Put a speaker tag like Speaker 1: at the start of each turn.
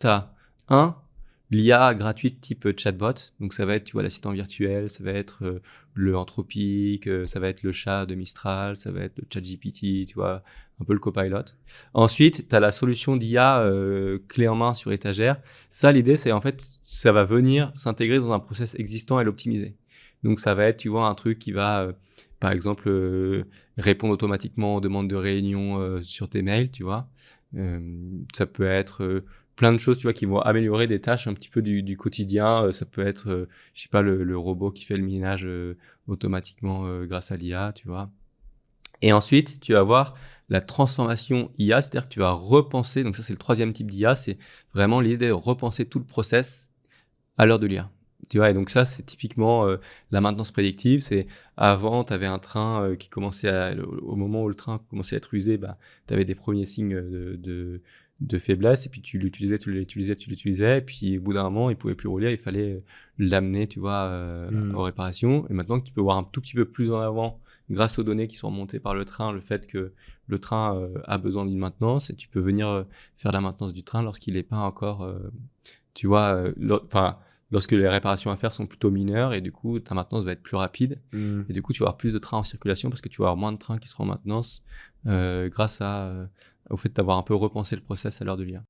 Speaker 1: Tu as l'IA gratuite type chatbot. Donc ça va être, tu vois, l'assistant virtuel, ça va être le Anthropic, ça va être le chat de Mistral, ça va être le ChatGPT, tu vois, un peu le copilot. Ensuite, tu as la solution d'IA clé en main sur étagère. Ça, l'idée, c'est en fait, ça va venir s'intégrer dans un process existant et l'optimiser. Donc ça va être, tu vois, un truc qui va, par exemple, répondre automatiquement aux demandes de réunion sur tes mails, tu vois. Ça peut être plein de choses, tu vois, qui vont améliorer des tâches un petit peu du quotidien. Ça peut être, je sais pas, le robot qui fait le ménage automatiquement grâce à l'IA, tu vois. Et ensuite, tu vas avoir la transformation IA, c'est-à-dire que tu vas repenser, donc ça c'est le troisième type d'IA, c'est vraiment l'idée de repenser tout le process à l'heure de l'IA. Tu vois, et donc ça, c'est typiquement la maintenance prédictive. C'est avant, tu avais un train qui commençait au moment où le train commençait à être usé, bah, tu avais des premiers signes de faiblesse, et puis tu l'utilisais, et puis au bout d'un moment, il pouvait plus rouler, il fallait l'amener, tu vois,
Speaker 2: Hmm.
Speaker 1: aux réparations. Et maintenant que tu peux voir un tout petit peu plus en avant, grâce aux données qui sont remontées par le train, le fait que le train a besoin d'une maintenance, et tu peux venir faire la maintenance du train lorsqu'il n'est pas encore, tu vois, enfin, lorsque les réparations à faire sont plutôt mineures, et du coup, ta maintenance va être plus rapide.
Speaker 2: Hmm.
Speaker 1: Et du coup, tu vas avoir plus de trains en circulation parce que tu vas avoir moins de trains qui seront en maintenance grâce au fait d'avoir un peu repensé le process à l'heure de l'IA.